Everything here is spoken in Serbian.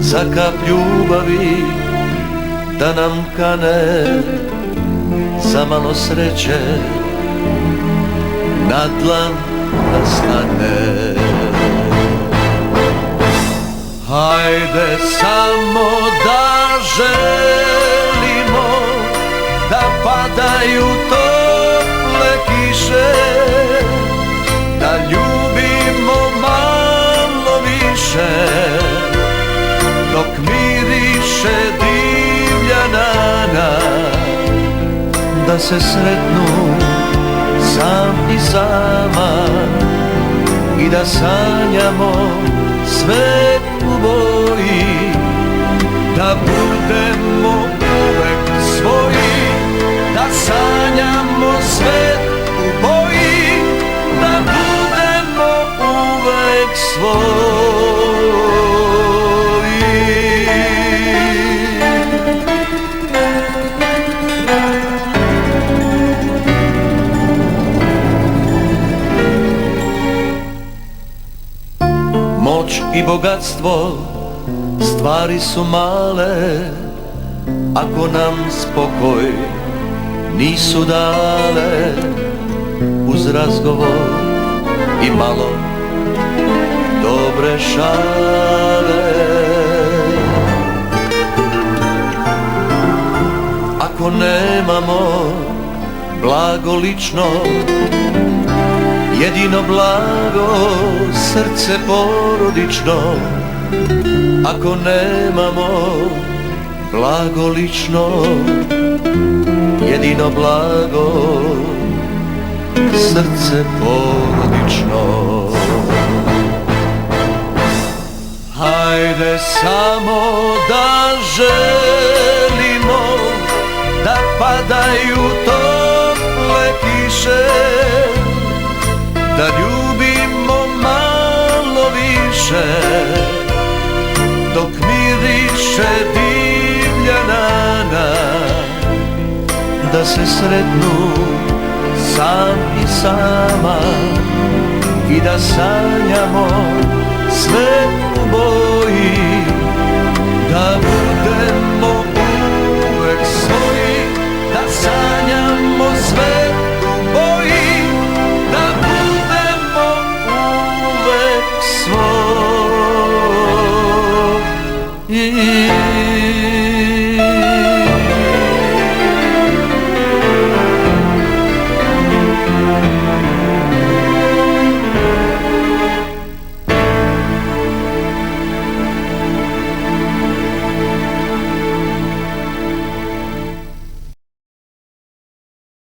za kap ljubavi da nam kane, za malo sreće na dlan da stane. Hajde samo da želimo da padaju tople kiše, da ljubimo malo više, dok miriše divlja nana, da se sretnu sam i sama i da sanjamo sve u boji, da budemo uvek svoji, da sanjamo sve u boji, da budemo uvek svoji. Moć i bogatstvo stvari su male, ako nam spokoj nisu dale, uz razgovor i malo dobre šale. Ako nemamo blago lično, jedino blago srce porodično. Ako nemamo blago lično, jedino blago srce porodično. Hajde samo da želimo da padaju tople kiše, da ljubimo malo više, dok miriše divlja nana, da se sretnu sam i sama i da sanjamo sve